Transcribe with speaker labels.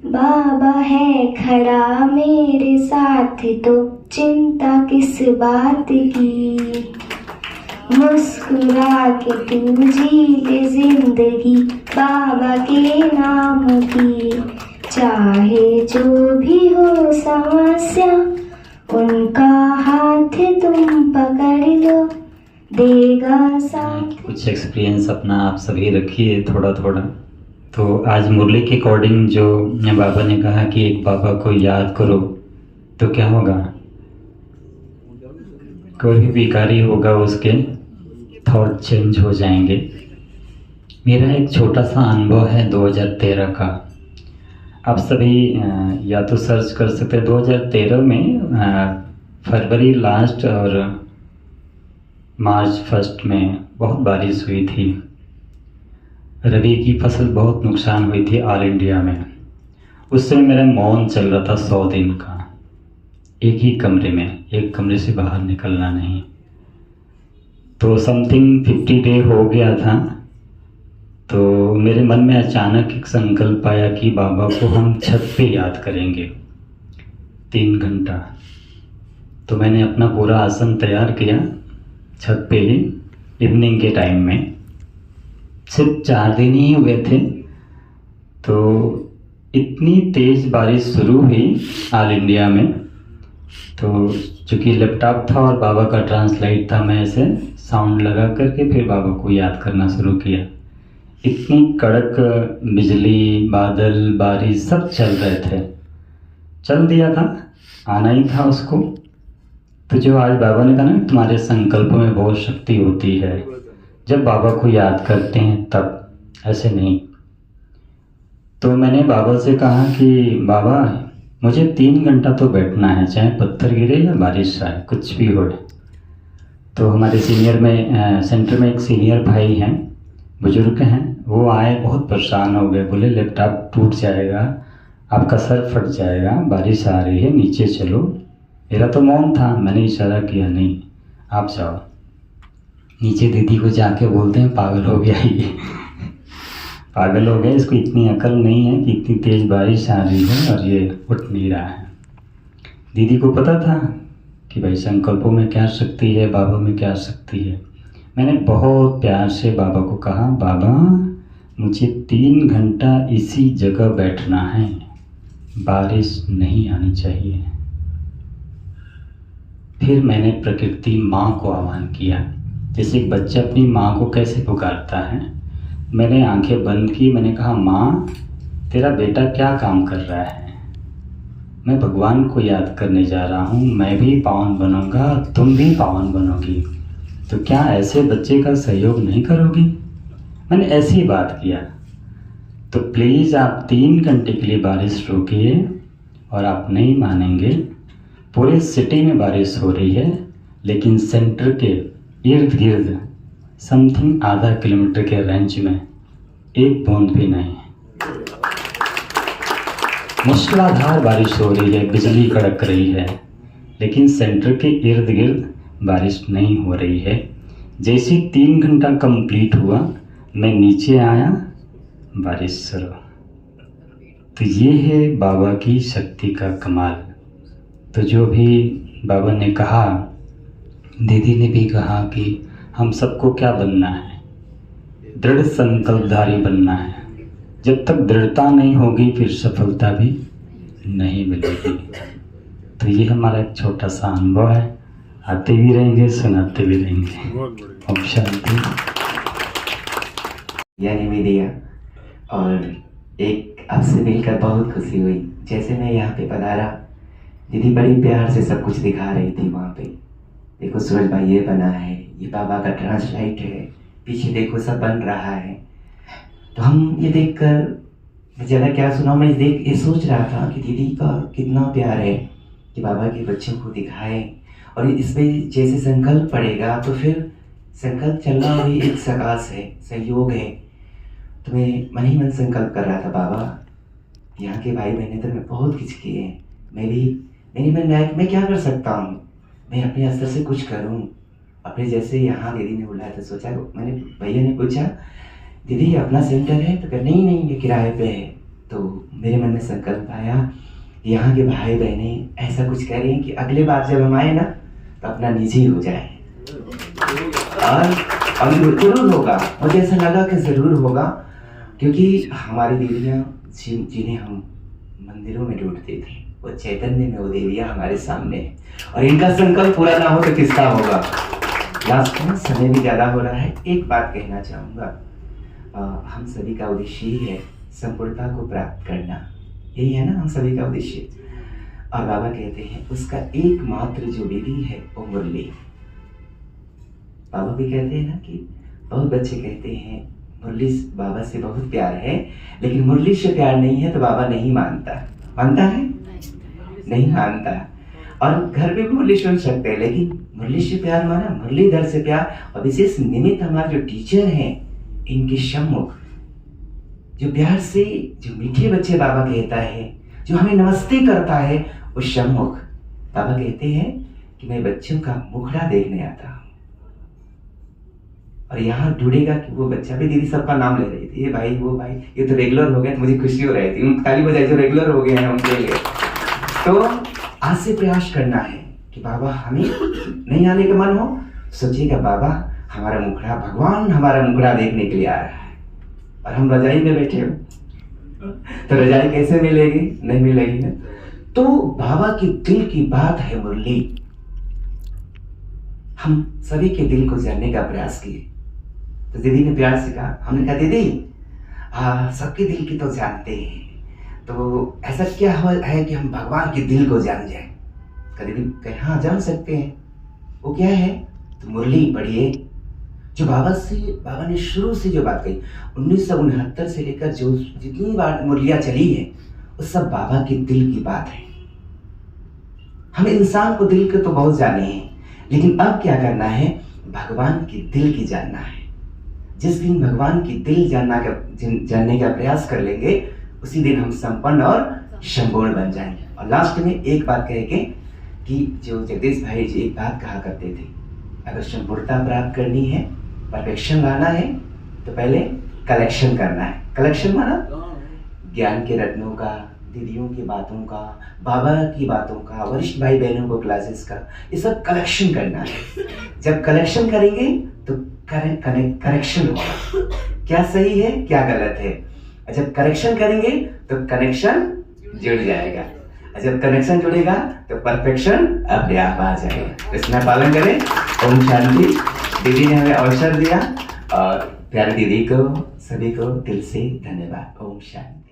Speaker 1: बाबा है खड़ा मेरे साथ तो चिंता किस बात की। मुस्कुरा के तू जी ले जिंदगी बाबा के नाम की। चाहे जो भी हो समस्या उनका हाथ तुम पकड़ लो, देगा साथ।
Speaker 2: कुछ एक्सपीरियंस अपना आप सभी रखिए थोड़ा थोड़ा। तो आज मुरली के अकॉर्डिंग जो बाबा ने कहा कि एक बाबा को याद करो, तो क्या होगा, कोई भी भिखारी होगा उसके थॉट चेंज हो जाएंगे। मेरा एक छोटा सा अनुभव है 2013 का। आप सभी या तो सर्च कर सकते हैं। 2013 में फरवरी लास्ट और मार्च फर्स्ट में बहुत बारिश हुई थी। रबी की फसल बहुत नुकसान हुई थी ऑल इंडिया में। उस समय मेरा मौन चल रहा था 100 दिन का, एक ही कमरे में, एक कमरे से बाहर निकलना नहीं। तो समथिंग 50 डे हो गया था। तो मेरे मन में अचानक एक संकल्प आया कि बाबा को हम छत पे याद करेंगे 3 घंटा। तो मैंने अपना पूरा आसन तैयार किया छत पे ही इवनिंग के टाइम में। सिर्फ 4 दिन ही हुए थे तो इतनी तेज़ बारिश शुरू हुई ऑल इंडिया में। तो चूँकि लैपटॉप था और बाबा का ट्रांसलाइट था, मैं ऐसे साउंड लगा करके फिर बाबा को याद करना शुरू किया। इतनी कड़क बिजली, बादल, बारिश सब चल रहे थे। चल दिया था, आना ही था उसको। तो जो आज बाबा ने कहा ना, तुम्हारे संकल्पों में बहुत शक्ति होती है, जब बाबा को याद करते हैं तब, ऐसे नहीं। तो मैंने बाबा से कहा कि बाबा मुझे 3 घंटा तो बैठना है, चाहे पत्थर गिरे या बारिश आए, कुछ भी हो। तो हमारे सीनियर में सेंटर में एक सीनियर भाई हैं, बुजुर्ग हैं, वो आए, बहुत परेशान हो गए। बोले लैपटॉप टूट जाएगा, आपका सर फट जाएगा, बारिश आ रही है, नीचे चलो। मेरा तो मौन था, मैंने इशारा किया नहीं आप जाओ नीचे। दीदी को जाके बोलते हैं पागल हो गया ये पागल हो गया, इसको इतनी अकल नहीं है कि इतनी तेज़ बारिश आ रही है और ये उठ नहीं रहा है। दीदी को पता था कि भाई संकल्पों में क्या शक्ति है, बाबा में क्या शक्ति है। मैंने बहुत प्यार से बाबा को कहा, बाबा मुझे 3 घंटा इसी जगह बैठना है, बारिश नहीं आनी चाहिए। फिर मैंने प्रकृति माँ को आह्वान किया, जैसे एक बच्चा अपनी माँ को कैसे पुकारता है। मैंने आंखें बंद की, मैंने कहा माँ तेरा बेटा क्या काम कर रहा है, मैं भगवान को याद करने जा रहा हूँ, मैं भी पावन बनूंगा, तुम भी पावन बनोगी, तो क्या ऐसे बच्चे का सहयोग नहीं करोगी। मैंने ऐसी ही बात किया। तो प्लीज़ आप 3 घंटे के लिए बारिश रोकिए। और आप नहीं मानेंगे, पूरे सिटी में बारिश हो रही है, लेकिन सेंटर के इर्द गिर्द समथिंग आधा किलोमीटर के रेंज में एक बूंद भी नहीं। मूसलाधार बारिश हो रही है, बिजली कड़क रही है, लेकिन सेंटर के इर्द गिर्द बारिश नहीं हो रही है। जैसे 3 घंटा कंप्लीट हुआ, मैं नीचे आया, बारिश शुरू। तो ये है बाबा की शक्ति का कमाल। तो जो भी बाबा ने कहा, दीदी ने भी कहा कि हम सबको क्या बनना है, दृढ़ संकल्पधारी बनना है। जब तक दृढ़ता नहीं होगी फिर सफलता भी नहीं मिलेगी। तो ये हमारा एक छोटा सा अनुभव है, आते भी रहेंगे, सुनाते भी रहेंगे। ओम शांति।
Speaker 3: यानी मीडिया, और एक आपसे मिलकर बहुत खुशी हुई। जैसे मैं यहाँ पे पधारा, दीदी बड़ी प्यार से सब कुछ दिखा रही थी। वहाँ पे देखो सूरज भाई ये बना है, ये बाबा का ट्रांसलाइट है, पीछे देखो सब बन रहा है। तो हम ये देखकर ज़्यादा क्या सुना, मैं ये सोच रहा था कि दीदी का कितना प्यार है कि बाबा के बच्चों को दिखाए। और इसमें जैसे संकल्प पड़ेगा तो फिर संकल्प चलना भी एक सकाश है, सहयोग है। तो मैं मन ही मन संकल्प कर रहा था, बाबा यहाँ के भाई बहने तो मैं बहुत कुछ किए हैं, मैं भी मेरी मन में आया कि मैं क्या कर सकता हूँ, मैं अपने स्तर से कुछ करूँ। अपने जैसे यहाँ दीदी ने बुलाया तो सोचा, मैंने भैया ने पूछा दीदी अपना सेंटर है, तो कहा नहीं नहीं ये किराए पे है। तो मेरे मन में संकल्प आया कि यहाँ के भाई बहने ऐसा कुछ करें कि अगले बार जब हम आए ना तो अपना निजी हो जाए। और जरूर होगा, मुझे ऐसा लगा कि ज़रूर होगा, क्योंकि हमारी दीदियाँ जिन्हें हम मंदिरों में ढूंढते थे वो चैतन्य में वो देवियाँ हमारे सामने हैं, और इनका संकल्प पूरा ना हो तो किसका होगा। लास्ट में समय भी ज़्यादा हो रहा है, एक बात कहना चाहूँगा, हम सभी का उद्देश्य ही है संपूर्णता को प्राप्त करना, यही है ना हम सभी का उद्देश्य। और बाबा कहते हैं उसका एकमात्र जो विधि है वो मुरली। बाबा भी कहते हैं ना कि बहुत बच्चे कहते हैं मुरली बाबा से बहुत प्यार है, लेकिन मुरली से प्यार नहीं है तो बाबा नहीं मानता। मानता है? नहीं मानता। और घर में भी मुरली सुन सकते हैं, लेकिन मुरली से प्यार माना, मुरलीधर से प्यार। और विशेष निमित्त हमारे जो टीचर हैं इनके सम्मुख जो प्यार से जो मीठे बच्चे बाबा कहता है, जो हमें नमस्ते करता है, उस सम्मुख बाबा कहते हैं कि मैं बच्चों का मुखड़ा देखने आता हूँ। और यहाँ ढूंढेगा कि वो बच्चा भी, दीदी सबका नाम ले रही थी, ये भाई वो भाई, ये तो रेगुलर हो गए, तो मुझे खुशी हो रही थी, उन ताली बजाई जो रेगुलर हो गए हैं उनके लिए। तो आज से प्रयास करना है कि बाबा हमें नहीं आने का मन हो, सोचिएगा बाबा हमारा मुखड़ा, भगवान हमारा मुखड़ा देखने के लिए आ रहा है, और हम रजाई में बैठे हो तो रजाई कैसे मिलेगी? नहीं मिलेगी ना। तो बाबा की दिल की बात है मुरली। हम सभी के दिल को जानने का प्रयास किए, तो दीदी ने प्यार से कहा, हमने कहा दीदी सबके दिल की तो जानते हैं, तो ऐसा क्या है कि हम भगवान के दिल को जान जाए? दीदी कहे हाँ जान सकते हैं। वो क्या है? तो मुरली पढ़िए, जो बाबा ने शुरू से जो बात कही 1969 से लेकर जो जितनी बार मुरलियाँ चली है वो सब बाबा के दिल की बात है। हम इंसान को दिल के तो बहुत जाने हैं, लेकिन अब क्या करना है? भगवान के दिल की जानना है। जिस दिन भगवान की दिल जानने का प्रयास कर लेंगे उसी दिन हम संपन्न और संपूर्ण बन जाएंगे। और लास्ट में एक बात कह के कि जो जगदीश भाई जी एक बात कहा करते थे, अगर संपूर्णता प्राप्त करनी है, परफेक्शन लाना है, तो पहले कलेक्शन करना है। कलेक्शन माना ज्ञान के रत्नों का, दीदियों की बातों का, बाबा की बातों का, वरिष्ठ भाई बहनों को क्लासेस का, ये सब कलेक्शन करना है। जब कलेक्शन करेंगे तो करेक्शन होगा, क्या सही है क्या गलत है। जब करेक्शन करेंगे तो कनेक्शन जुड़ जाएगा, और जब कनेक्शन जुड़ेगा तो परफेक्शन अपने आप आ जाएगा। इसमें पालन करें। ओम शांति। दीदी ने हमें अवसर दिया, और प्यारी दीदी को सभी को दिल से धन्यवाद। ओम शांति।